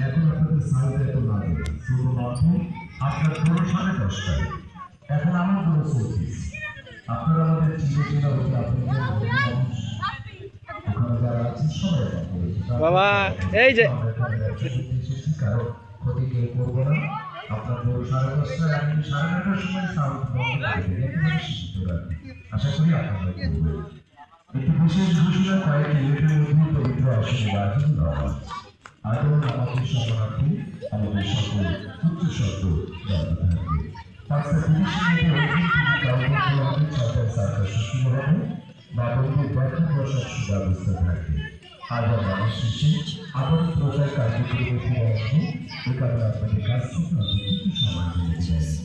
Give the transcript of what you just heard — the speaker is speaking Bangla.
এখন আপনাদের সাইডে এত লাগে শুধুমাত্র আপনার পুরো 10:30টায়। এখন আমার পুরো 34। আপনারা আমাদের চিন্তা হচ্ছে আপনাদের ওখানে যারা আছেন সবাই বাবা এই যে কারো ক্ষতি কেউ করবো না। আপনার পুরো 10:30টায় আমি 9:30টার সময় সাউন্ড বন্ধ করে দেবেন। আশা করি আপনারা করবেন। একটি বিশেষ ঘোষণা কয়েক মিনিটের মধ্যে পবিত্র আসন নির্বাচন দেওয়া হয়। আদৌ আমাদের শরণার্থী আমাদের সকল উচ্চ শব্দ বন্ধ থাকবে। 5:30 মিনিটে ছয়টায় সার্কাস শুরু হবে বা বন্ধুর দেখা বসার সুব্যবস্থা থাকবে। আবার মানুষ শেষে আবার প্রচার কার্যক্রমে ফিরে আসবো। এ কারণে আপনাদের কাছ থেকে অনেক কিছু সময় নিয়ে যাচ্ছি।